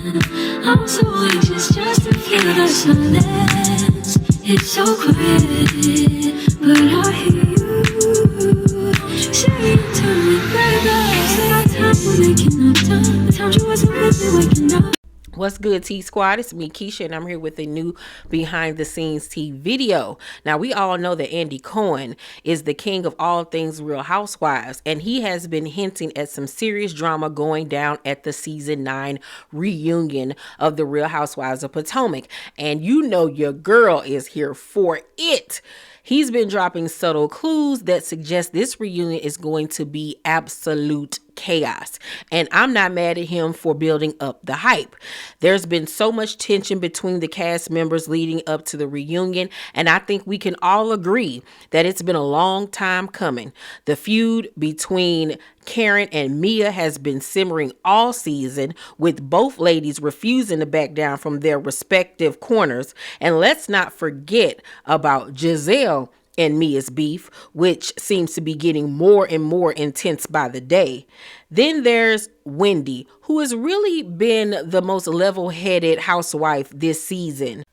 I'm so anxious just to feel the silence. It's so quiet, but I hear you. Say it to me, baby. Say our time, we're making up time. Time you wasn't really waking up. What's good, T Squad? It's me, Keisha, and I'm here with a new behind the scenes T video. Now, we all know that Andy Cohen is the king of all things Real Housewives, and he has been hinting at some serious drama going down at the season 9 reunion of the Real Housewives of Potomac. And you know your girl is here for it. He's been dropping subtle clues that suggest this reunion is going to be absolute chaos. And I'm not mad at him for building up the hype. There's been so much tension between the cast members leading up to the reunion, and I think we can all agree that it's been a long time coming. The feud between Karen and Mia has been simmering all season, with both ladies refusing to back down from their respective corners. And let's not forget about Giselle and Mia's beef, which seems to be getting more and more intense by the day. Then there's Wendy, who has really been the most level-headed housewife this season.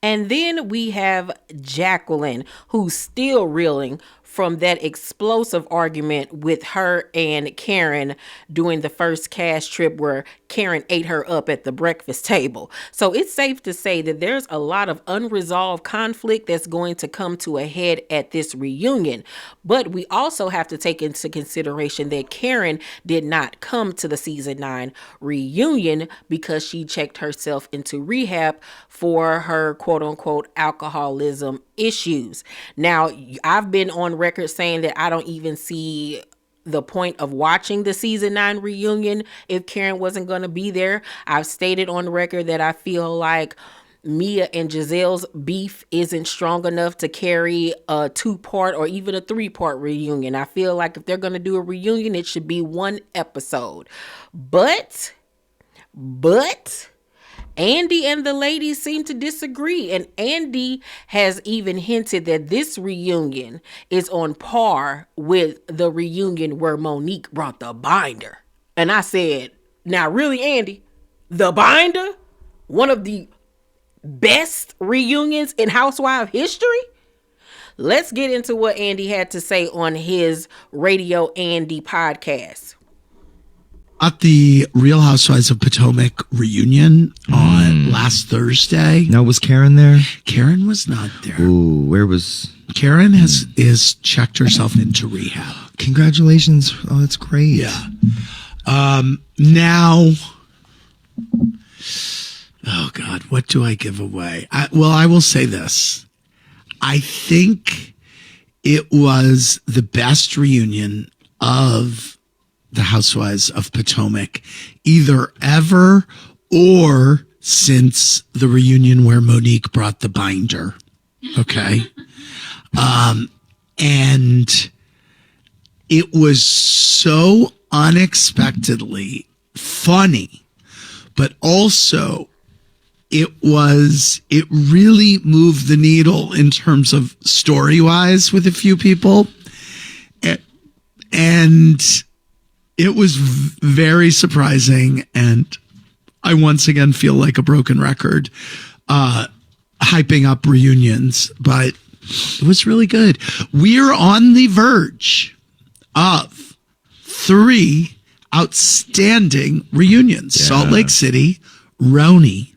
And then we have Jacqueline, who's still reeling from that explosive argument with her and Karen during the first cast trip where Karen ate her up at the breakfast table. So it's safe to say that there's a lot of unresolved conflict that's going to come to a head at this reunion. But we also have to take into consideration that Karen did not come to the season 9 reunion because she checked herself into rehab for her quote unquote alcoholism issues. Now, I've been on record saying that I don't even see the point of watching the season 9 reunion if Karen wasn't going to be there. I've stated on record that I feel like Mia and Giselle's beef isn't strong enough to carry a 2-part or even a 3-part reunion. I feel like if they're going to do a reunion, it should be one episode. But Andy and the ladies seem to disagree, and Andy has even hinted that this reunion is on par with the reunion where Monique brought the binder. And I said, now really, Andy, the binder? One of the best reunions in housewife history? Let's get into what Andy had to say on his Radio Andy podcast. At the Real Housewives of Potomac reunion on last Thursday. Now, was Karen there? Karen was not there. Ooh, where was... Karen is checked herself into rehab. Congratulations. Oh, that's great. Yeah. Now... Oh, God, what do I give away? I will say this. I think it was the best reunion of the Housewives of Potomac, either ever or since the reunion where Monique brought the binder. Okay. And it was so unexpectedly funny, but also it really moved the needle in terms of story-wise with a few people. And it was very surprising, and I once again feel like a broken record hyping up reunions, but it was really good. We're on the verge of 3 outstanding reunions. Yeah. Salt Lake City, Roni,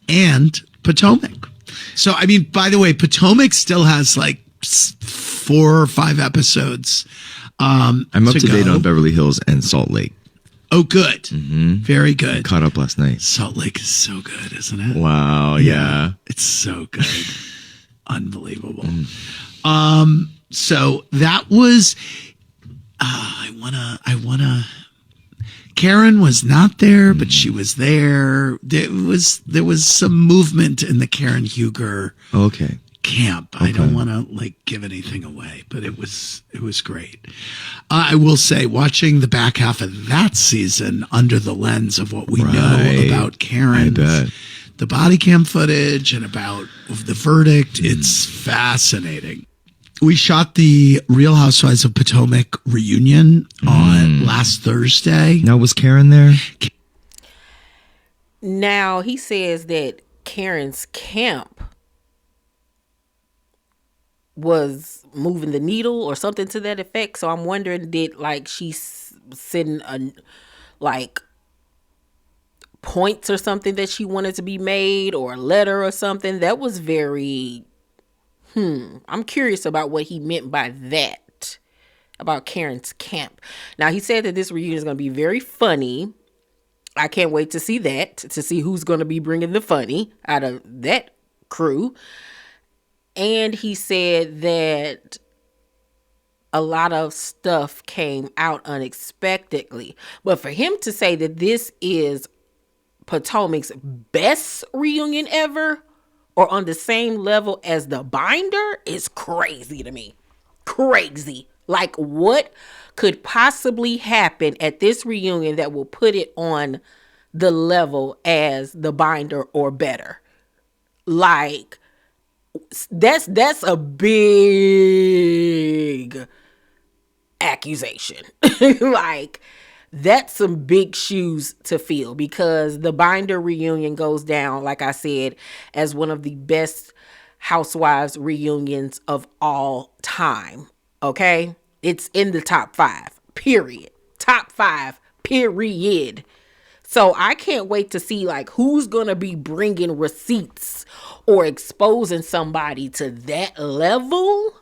and Potomac. So, I mean, by the way, Potomac still has like 4 or 5 episodes. I'm up to date on Beverly Hills and Salt Lake. Oh, good. Mm-hmm. Very good. I caught up last night. Salt Lake is so good, isn't it? Wow. Yeah. It's so good. Unbelievable. So that was, I wanna, Karen was not there, but she was there. There was some movement in the Karen Huger. Okay. Camp. Okay. I don't want to give anything away, but it was great. I will say, watching the back half of that season under the lens of what we know about Karen, the body cam footage, and about the verdict, it's fascinating. We shot the Real Housewives of Potomac reunion on last Thursday. Now, was Karen there? Now he says that Karen's camp was moving the needle or something to that effect. So I'm wondering, did like she's sending like points or something that she wanted to be made, or a letter or something? That was very I'm curious about what he meant by that, about Karen's camp. Now he said that this reunion is going to be very funny. I can't wait to see that, to see who's going to be bringing the funny out of that crew. And he said that a lot of stuff came out unexpectedly. But for him to say that this is Potomac's best reunion ever, or on the same level as The Binder, is crazy to me. Crazy. Like, what could possibly happen at this reunion that will put it on the level as The Binder or better? Like, that's a big accusation. Like, that's some big shoes to fill, because The Binder reunion goes down, like I said, as one of the best Housewives reunions of all time. Okay? It's in the top 5, period. Top 5, period. So I can't wait to see like who's going to be bringing receipts or exposing somebody to that level.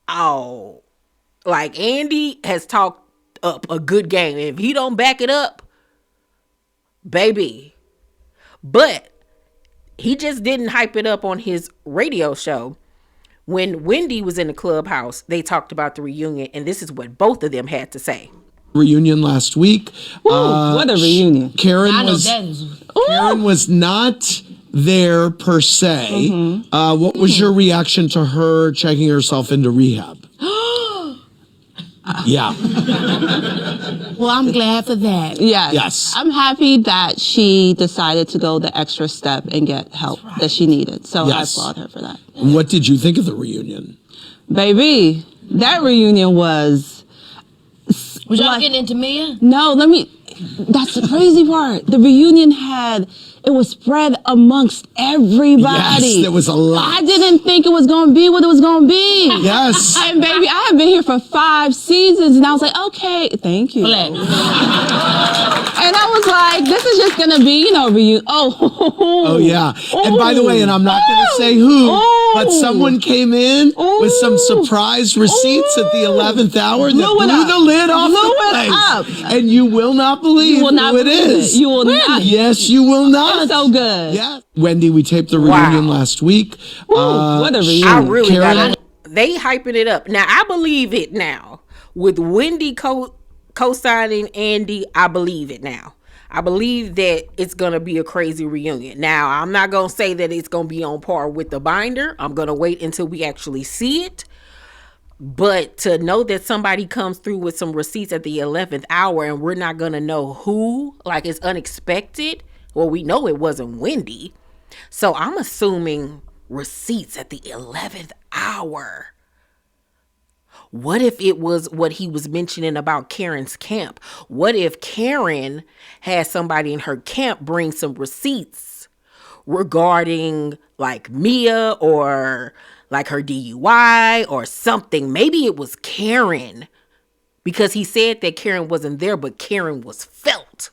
Oh, like Andy has talked up a good game. If he don't back it up, baby. But he just didn't hype it up on his radio show. When Wendy was in the clubhouse, they talked about the reunion, and this is what both of them had to say. Reunion last week. What a reunion. Karen was not there per se. What was your reaction to her checking herself into rehab? Yeah. Well, I'm glad for that. Yes. I'm happy that she decided to go the extra step and get help that she needed. So I applaud her for that. What did you think of the reunion? Baby, that reunion was... Was y'all getting into Mia? No, that's the crazy part. The reunion it was spread amongst everybody. Yes, there was a lot. I didn't think it was going to be what it was going to be. Yes. And baby, I have been here for 5 seasons, and I was like, okay, thank you. Black. And I was like, this is just going to be, reunion. Oh, yeah. And by the way, and I'm not going to say who, but someone came in with some surprise receipts at the 11th hour that blew the lid off the place. And you will not believe who it is. You will not. Yes, you will not. It's so good. Yeah. Wendy, we taped the reunion last week. What a reunion. I really got it. They hyping it up. Now, I believe it now. With Wendy co-signing Andy, I believe it now. I believe that it's going to be a crazy reunion. Now, I'm not going to say that it's going to be on par with The Binder. I'm going to wait until we actually see it. But to know that somebody comes through with some receipts at the 11th hour and we're not going to know who, like it's unexpected. Well, we know it wasn't Wendy. So I'm assuming receipts at the 11th hour. What if it was what he was mentioning about Karen's camp? What if Karen had somebody in her camp bring some receipts regarding like Mia or like her DUI or something? Maybe it was Karen, because he said that Karen wasn't there, but Karen was felt.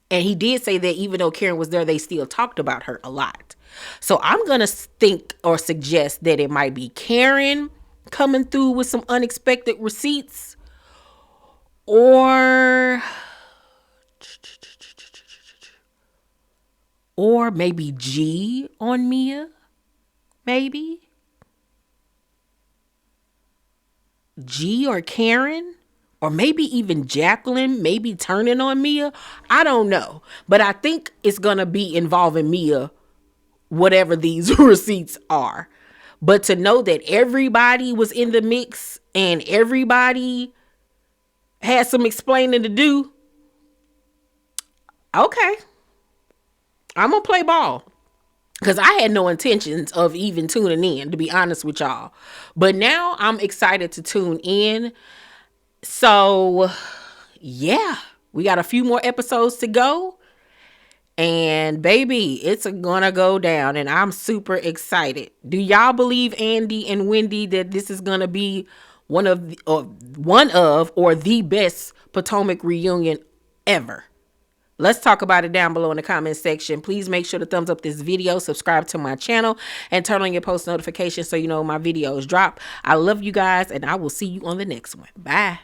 And he did say that even though Karen was there, they still talked about her a lot. So I'm going to think or suggest that it might be Karen coming through with some unexpected receipts, or maybe G on Mia. Maybe G or Karen. Or maybe even Jacqueline, maybe turning on Mia. I don't know. But I think it's going to be involving Mia, whatever these receipts are. But to know that everybody was in the mix and everybody had some explaining to do. Okay. I'm going to play ball. Because I had no intentions of even tuning in, to be honest with y'all. But now I'm excited to tune in. So, yeah, we got a few more episodes to go. And baby, it's gonna go down, and I'm super excited. Do y'all believe, Andy and Wendy, that this is gonna be one of or the best Potomac reunion ever? Let's talk about it down below in the comment section. Please make sure to thumbs up this video, subscribe to my channel, and turn on your post notifications so you know my videos drop. I love you guys, and I will see you on the next one. Bye.